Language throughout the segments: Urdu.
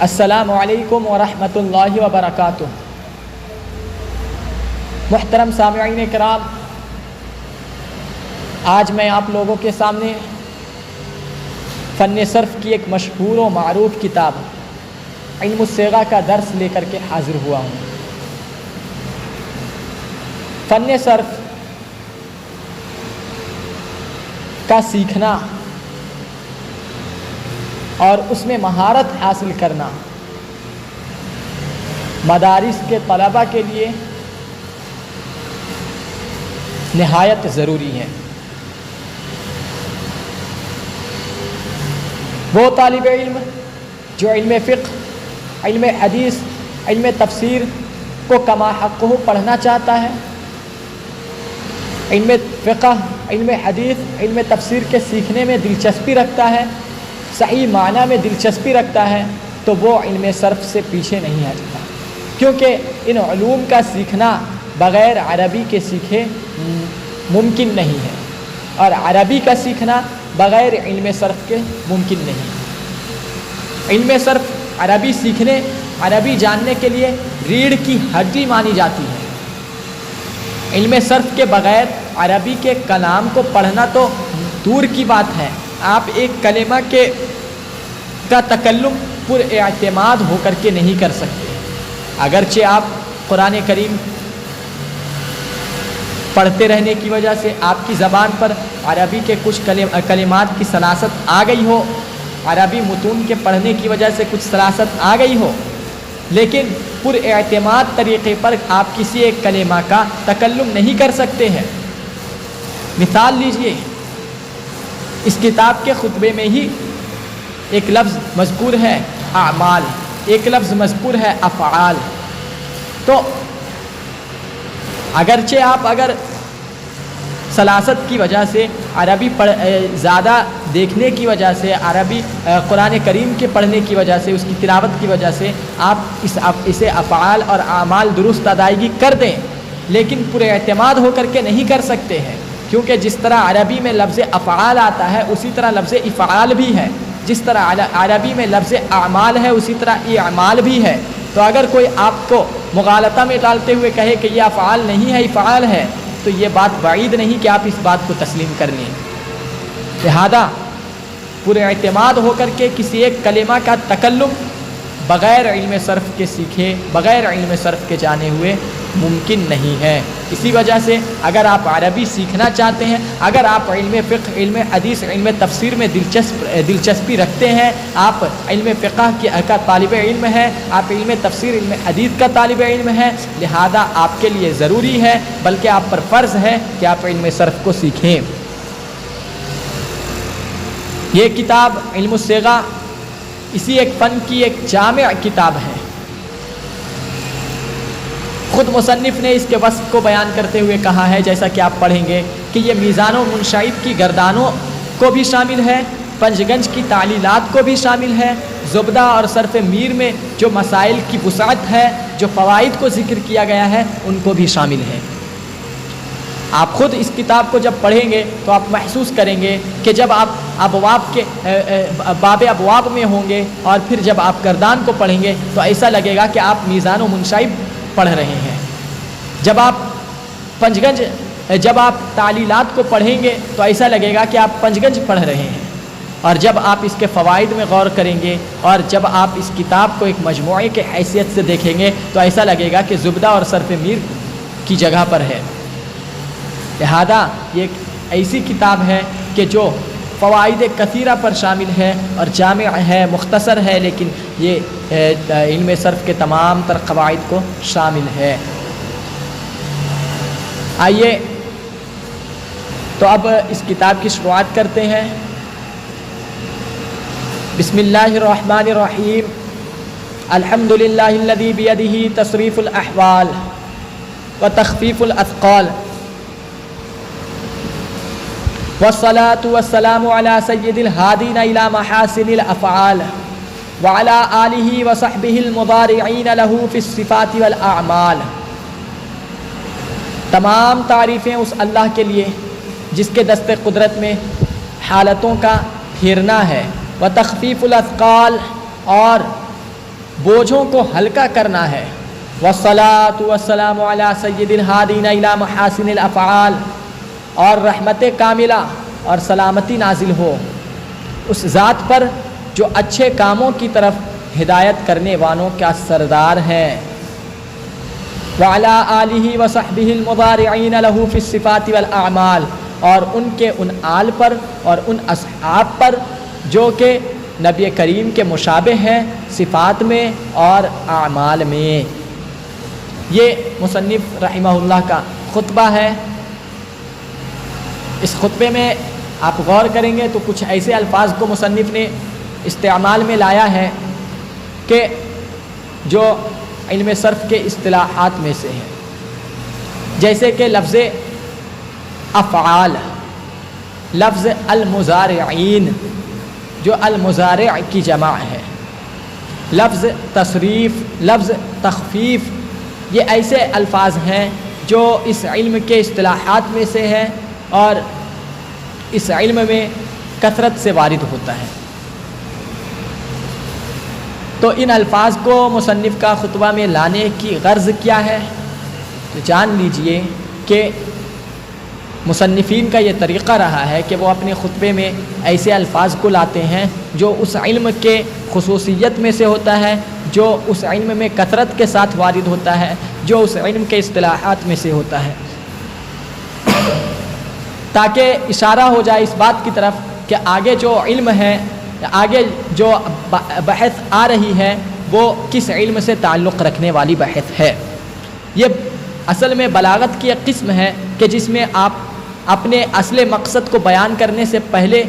السلام علیکم ورحمۃ اللہ وبرکاتہ۔ محترم سامعین کرام، آج میں آپ لوگوں کے سامنے فن صرف کی ایک مشہور و معروف کتاب علم الصیغہ کا درس لے کر کے حاضر ہوا ہوں۔ فن صرف کا سیکھنا اور اس میں مہارت حاصل کرنا مدارس کے طلباء کے لیے نہایت ضروری ہے۔ وہ طالب علم جو علم فقہ، علم حدیث، علم تفسیر کو کما حقہ پڑھنا چاہتا ہے، علم فقہ، علم حدیث، علم تفسیر کے سیکھنے میں دلچسپی رکھتا ہے، صحیح معنی میں دلچسپی رکھتا ہے، تو وہ علم صرف سے پیچھے نہیں ہٹتا، کیونکہ ان علوم کا سیکھنا بغیر عربی کے سیکھے ممکن نہیں ہے، اور عربی کا سیکھنا بغیر علم صرف کے ممکن نہیں ہے۔ علم صرف عربی سیکھنے، عربی جاننے کے لیے ریڑھ کی ہڈی مانی جاتی ہے۔ علم صرف کے بغیر عربی کے کلام کو پڑھنا تو دور کی بات ہے، آپ ایک کلمہ کا تکلم پر اعتماد ہو کر کے نہیں کر سکتے۔ اگرچہ آپ قرآن کریم پڑھتے رہنے کی وجہ سے آپ کی زبان پر عربی کے کچھ کلمات کی سلاست آ گئی ہو، عربی متون کے پڑھنے کی وجہ سے کچھ سلاست آ گئی ہو، لیکن پر اعتماد طریقے پر آپ کسی ایک کلمہ کا تکلم نہیں کر سکتے ہیں۔ مثال لیجئے، اس کتاب کے خطبے میں ہی ایک لفظ مذکور ہے اعمال، ایک لفظ مذکور ہے افعال۔ تو اگرچہ آپ اگر سلاست کی وجہ سے عربی زیادہ دیکھنے کی وجہ سے، عربی قرآن کریم کے پڑھنے کی وجہ سے، اس کی تلاوت کی وجہ سے آپ اسے افعال اور اعمال درست ادائیگی کر دیں، لیکن پر اعتماد ہو کر کے نہیں کر سکتے ہیں، کیونکہ جس طرح عربی میں لفظ افعال آتا ہے اسی طرح لفظ افعال بھی ہے، جس طرح عربی میں لفظ اعمال ہے اسی طرح اعمال بھی ہے۔ تو اگر کوئی آپ کو مغالطہ میں ڈالتے ہوئے کہے کہ یہ افعال نہیں ہے افعال ہے، تو یہ بات بعید نہیں کہ آپ اس بات کو تسلیم کر لیں۔ لہذا پر اعتماد ہو کر کے کسی ایک کلمہ کا تکلم بغیر علم صرف کے سیکھے، بغیر علم صرف کے جانے ہوئے ممکن نہیں ہے۔ اسی وجہ سے اگر آپ عربی سیکھنا چاہتے ہیں، اگر آپ علم فقہ، علم حدیث، علم تفسیر میں دلچسپی رکھتے ہیں، آپ علم فقہ کا طالب علم ہے، آپ علم تفسیر، علم حدیث کا طالب علم ہے، لہذا آپ کے لیے ضروری ہے، بلکہ آپ پر فرض ہے کہ آپ علم صرف کو سیکھیں۔ یہ کتاب علم الصیغہ اسی ایک فن کی ایک جامع کتاب ہے۔ خود مصنف نے اس کے وصف کو بیان کرتے ہوئے کہا ہے، جیسا کہ آپ پڑھیں گے، کہ یہ میزان و منشعب کی گردانوں کو بھی شامل ہے، پنجگنج کی تعلیلات کو بھی شامل ہے، زبدہ اور صرف میر میں جو مسائل کی وسعت ہے، جو فوائد کو ذکر کیا گیا ہے، ان کو بھی شامل ہے۔ آپ خود اس کتاب کو جب پڑھیں گے تو آپ محسوس کریں گے کہ جب آپ ابواب کے باب ابواب میں ہوں گے اور پھر جب آپ گردان کو پڑھیں گے تو ایسا لگے گا کہ آپ میزان و منشعب پڑھ رہے ہیں۔ جب آپ تعلیلات کو پڑھیں گے تو ایسا لگے گا کہ آپ پنجگنج پڑھ رہے ہیں، اور جب آپ اس کے فوائد میں غور کریں گے اور جب آپ اس کتاب کو ایک مجموعے کے حیثیت سے دیکھیں گے تو ایسا لگے گا کہ زبدہ اور صرف میر کی جگہ پر ہے۔ لہذا یہ ایک ایسی کتاب ہے کہ جو فوائد کثیرہ پر شامل ہے اور جامع ہے، مختصر ہے، لیکن یہ علم صرف کے تمام تر قواعد کو شامل ہے۔ آئیے تو اب اس کتاب کی شروعات کرتے ہیں۔ بسم اللہ الرحمن الرحیم۔ الحمد للہ الذی بیدہ تصریف الاحوال وتخفیف الاثقال، والصلاة والسلام على سید الہادین الى محاسن الافعال وعلى آلہ وصحبہ المضارعین له فی الصفات والاعمال۔ تمام تعریفیں اس اللہ کے لیے جس کے دست قدرت میں حالتوں کا پھیرنا ہے، وتخفیف الاثقال، اور بوجھوں کو ہلکا کرنا ہے۔ والصلاۃ والسلام علی سید الہادین الی محاسن الافعال، اور رحمت کاملہ اور سلامتی نازل ہو اس ذات پر جو اچھے کاموں کی طرف ہدایت کرنے والوں کا سردار ہے۔ وعلی آلہ وصحبہ المضارعین لہ فی الصفات والاعمال، اور ان کے ان آل پر اور ان اصحاب پر جو کہ نبی کریم کے مشابہ ہیں صفات میں اور اعمال میں۔ یہ مصنف رحمہ اللہ کا خطبہ ہے۔ اس خطبے میں آپ غور کریں گے تو کچھ ایسے الفاظ کو مصنف نے استعمال میں لایا ہے کہ جو علم صرف کے اصطلاحات میں سے ہے، جیسے کہ لفظ افعال، لفظ المضارعین جو المضارع کی جمع ہے، لفظ تصریف، لفظ تخفیف، یہ ایسے الفاظ ہیں جو اس علم کے اصطلاحات میں سے ہیں اور اس علم میں کثرت سے وارد ہوتا ہے۔ تو ان الفاظ کو مصنف کا خطبہ میں لانے کی غرض کیا ہے؟ تو جان لیجئے کہ مصنفین کا یہ طریقہ رہا ہے کہ وہ اپنے خطبے میں ایسے الفاظ کو لاتے ہیں جو اس علم کے خصوصیت میں سے ہوتا ہے، جو اس علم میں کثرت کے ساتھ وارد ہوتا ہے، جو اس علم کے اصطلاحات میں سے ہوتا ہے، تاکہ اشارہ ہو جائے اس بات کی طرف کہ آگے جو علم ہے، آگے جو بحث آ رہی ہے وہ کس علم سے تعلق رکھنے والی بحث ہے۔ یہ اصل میں بلاغت کی ایک قسم ہے کہ جس میں آپ اپنے اصل مقصد کو بیان کرنے سے پہلے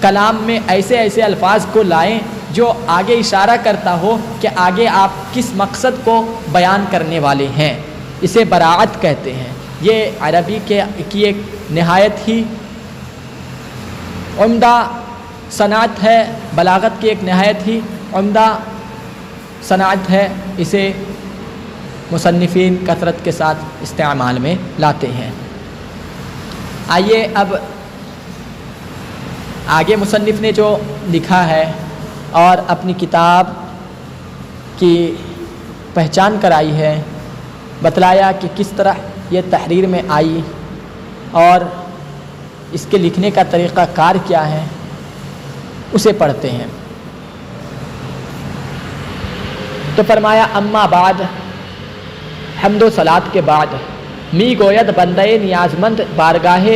کلام میں ایسے ایسے الفاظ کو لائیں جو آگے اشارہ کرتا ہو کہ آگے آپ کس مقصد کو بیان کرنے والے ہیں۔ اسے براعت کہتے ہیں۔ یہ عربی کی ایک نہایت ہی عمدہ صنعت ہے، بلاغت کی ایک نہایت ہی عمدہ صنعت ہے۔ اسے مصنفین کثرت کے ساتھ استعمال میں لاتے ہیں۔ آئیے اب آگے مصنف نے جو لکھا ہے اور اپنی کتاب کی پہچان کرائی ہے، بتلایا کہ کس طرح یہ تحریر میں آئی اور اس کے لکھنے کا طریقہ کار کیا ہے، اسے پڑھتے ہیں۔ تو فرمایا اما بعد، حمد و صلات کے بعد، می گوید بندے نیازمند بارگاہ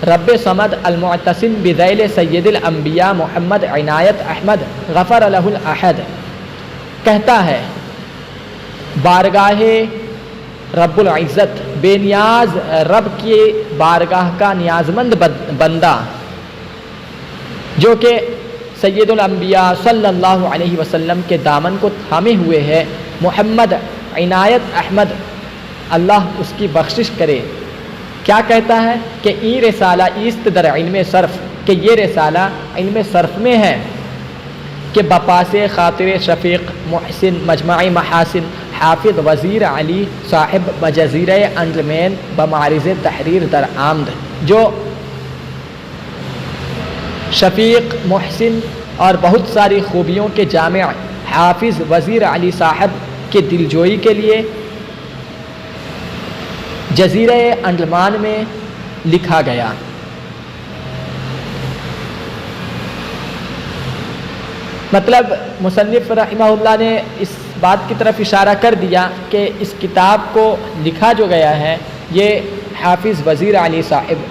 رب صمد المعتصم بذیل سید الانبیاء محمد عنایت احمد غفر لہ الاحد، کہتا ہے بارگاہ رب العزت، بے نیاز رب کی بارگاہ کا نیازمند بندہ جو کہ سید الانبیاء صلی اللہ علیہ وسلم کے دامن کو تھامے ہوئے ہے، محمد عنایت احمد، اللہ اس کی بخشش کرے۔ کیا کہتا ہے کہ ای رسالہ ایست در علم صرف، کہ یہ رسالہ علم صرف میں ہے، کہ بپاس خاطر شفیق محسن مجمع محاسن حافظ وزیر علی صاحب بجزیرہ انڈلمین بمعرض تحریر در آمد، جو شفیق، محسن اور بہت ساری خوبیوں کے جامع حافظ وزیر علی صاحب کے دلجوئی کے لیے جزیرہ انڈمان میں لکھا گیا۔ مطلب مصنف رحمہ اللہ نے اس بات کی طرف اشارہ کر دیا کہ اس کتاب کو لکھا جو گیا ہے یہ حافظ وزیر علی صاحب،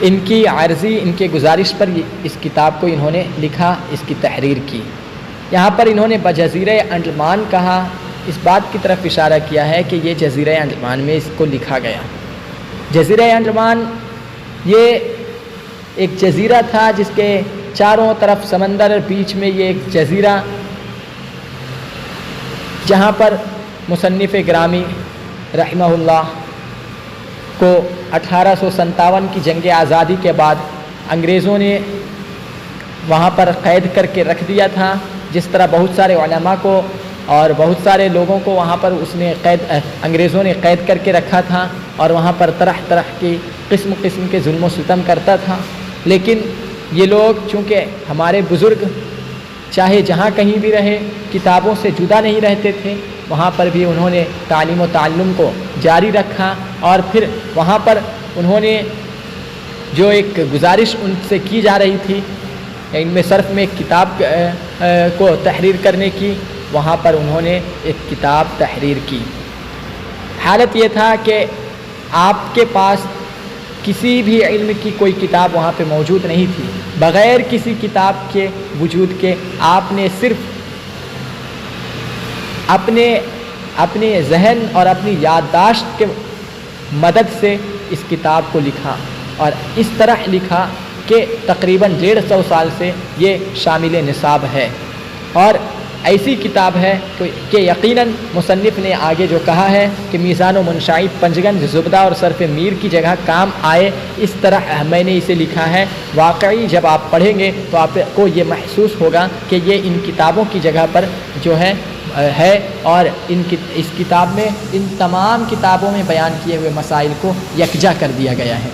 ان کی عرضی، ان کے گزارش پر اس کتاب کو انہوں نے لکھا، اس کی تحریر کی۔ یہاں پر انہوں نے بجزیرہ انڈمان کہا، اس بات کی طرف اشارہ کیا ہے کہ یہ جزیرہ انڈمان میں اس کو لکھا گیا۔ جزیرہ انڈمان یہ ایک جزیرہ تھا جس کے چاروں طرف سمندر، بیچ میں یہ ایک جزیرہ، جہاں پر مصنف گرامی رحمہ اللہ کو 1857 کی جنگ آزادی کے بعد انگریزوں نے وہاں پر قید کر کے رکھ دیا تھا، جس طرح بہت سارے علماء کو اور بہت سارے لوگوں کو وہاں پر انگریزوں نے قید کر کے رکھا تھا، اور وہاں پر طرح طرح کی قسم قسم کے ظلم و ستم کرتا تھا۔ لیکن یہ لوگ چونکہ ہمارے بزرگ چاہے جہاں کہیں بھی رہے کتابوں سے جدا نہیں رہتے تھے، وہاں پر بھی انہوں نے تعلیم و تعلم کو جاری رکھا، اور پھر وہاں پر انہوں نے جو ایک گزارش ان سے کی جا رہی تھی علم صرف میں ایک کتاب کو تحریر کرنے کی، وہاں پر انہوں نے ایک کتاب تحریر کی۔ حالت یہ تھا کہ آپ کے پاس کسی بھی علم کی کوئی کتاب وہاں پہ موجود نہیں تھی، بغیر کسی کتاب کے وجود کے آپ نے صرف اپنے ذہن اور اپنی یادداشت کے مدد سے اس کتاب کو لکھا، اور اس طرح لکھا کہ تقریباً 150 سال سے یہ شامل نصاب ہے، اور ایسی کتاب ہے کہ یقیناً مصنف نے آگے جو کہا ہے کہ میزان و منشائب، پنجگنج، زبدہ اور صرف میر کی جگہ کام آئے، اس طرح میں نے اسے لکھا ہے۔ واقعی جب آپ پڑھیں گے تو آپ کو یہ محسوس ہوگا کہ یہ ان کتابوں کی جگہ پر جو ہے اور اس کتاب میں ان تمام کتابوں میں بیان کیے ہوئے مسائل کو یکجا کر دیا گیا ہے۔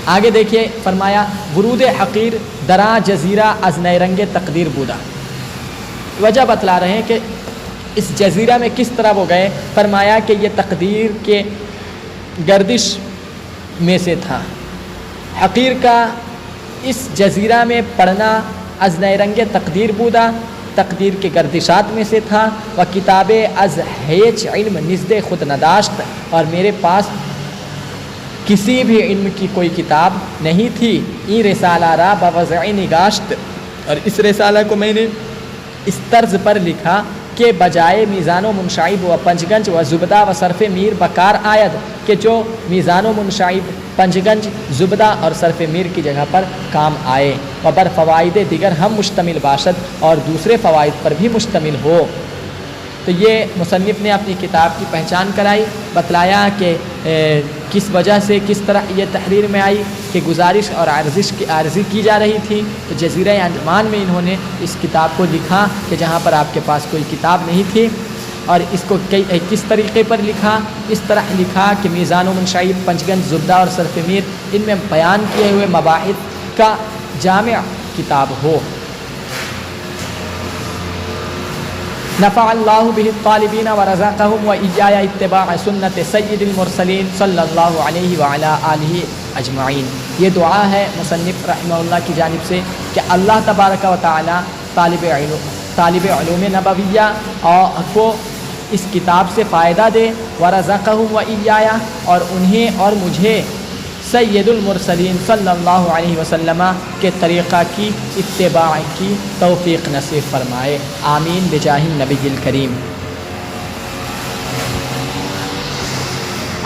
آگے دیکھیے، فرمایا ورود حقیر درا جزیرہ از نیرنگ تقدیر بودا، وجہ بتلا رہے ہیں کہ اس جزیرہ میں کس طرح وہ گئے۔ فرمایا کہ یہ تقدیر کے گردش میں سے تھا، حقیر کا اس جزیرہ میں پڑھنا از نیرنگ تقدیر بودا، تقدیر کے گردشات میں سے تھا، و کتاب از ہیچ علم نزد خود نداشت، اور میرے پاس کسی بھی علم کی کوئی کتاب نہیں تھی۔ این رسالہ را بوضع نگاشت، اور اس رسالہ کو میں نے اس طرز پر لکھا کہ بجائے میزان و منشائب و پنجگنج و زبدہ و صرف میر بکار آید، کہ جو میزان و منشائب، پنجگنج، زبدہ اور صرف میر کی جگہ پر کام آئے، و بر فوائد دیگر ہم مشتمل باشد، اور دوسرے فوائد پر بھی مشتمل ہو۔ تو یہ مصنف نے اپنی کتاب کی پہچان کرائی، بتلایا کہ کس وجہ سے کس طرح یہ تحریر میں آئی کہ گزارش اور عرضی کی جا رہی تھی، تو جزیرہ انڈمان میں انہوں نے اس کتاب کو لکھا کہ جہاں پر آپ کے پاس کوئی کتاب نہیں تھی، اور اس کو کس طریقے پر لکھا؟ اس طرح لکھا کہ میزان و منشائب، پنجگنج، زبدہ اور صرف میر، ان میں بیان کیے ہوئے مباحث کا جامع کتاب ہو۔ نفع اللہ بہ الطالبین ورزقہم وإیایا اتباع سنت سید المرسلین صلی اللہ علیہ وعلی آلہ اجمعین۔ یہ دعا ہے مصنف رحمہ اللہ کی جانب سے کہ اللہ تبارک و تعالی طالب علوم نبویہ کو اس کتاب سے فائدہ دے، ورزقہم وإیایا، اور انہیں اور مجھے سید المرسلین صلی اللہ علیہ وسلم کے طریقہ کی اتباع کی توفیق نصیب فرمائے، آمین بجاہ النبی الکریم۔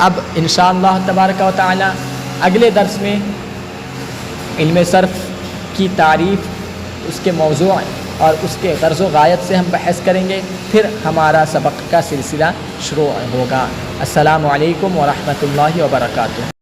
اب انشاءاللہ تبارک و تعالی اگلے درس میں علم صرف کی تعریف، اس کے موضوع اور اس کے غرض و غایت سے ہم بحث کریں گے، پھر ہمارا سبق کا سلسلہ شروع ہوگا۔ السلام علیکم ورحمۃ اللہ وبرکاتہ۔